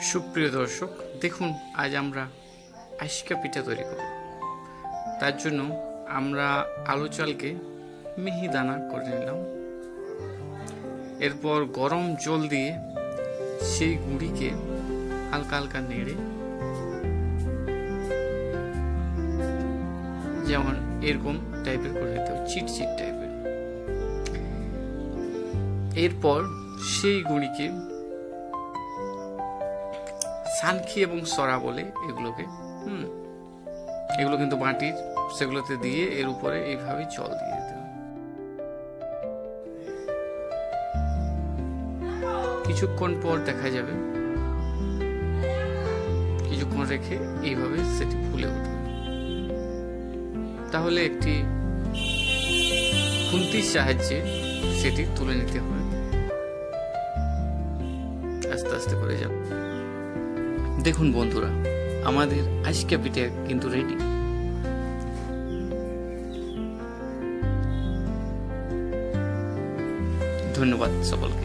সুপ্রিয় দর্শক, দেখুন আজ আমরা আইসকা পিঠা তৈরি করব। তার জন্য আমরা আলু চালকে মিহিদানা করে নিলাম। এরপর গরম জল দিয়ে সেই গুঁড়িকে হালকা হালকা নেড়ে, যেমন এরকম টাইপের করে নিতে হবে, চিটচিট টাইপের। এরপর সেই গুঁড়িকে সানখি এবং সরা বলে এগুলোকে, এগুলো কিন্তু মাটির, সেগুলোতে দিয়ে এর উপরে এইভাবে জল দিয়ে দিতে হবে। কিছুক্ষণ পর দেখা যাবে, কিছুক্ষণ রেখে এইভাবে সেটি ফুলে উঠবে। তাহলে একটি খুন্তির সাহায্যে সেটি তুলে নিতে হবে, আস্তে আস্তে করে যাবে। দেখুন বন্ধুরা, আমাদের আইসকা পিঠা কিন্তু রেডি। ধন্যবাদ সকলকে।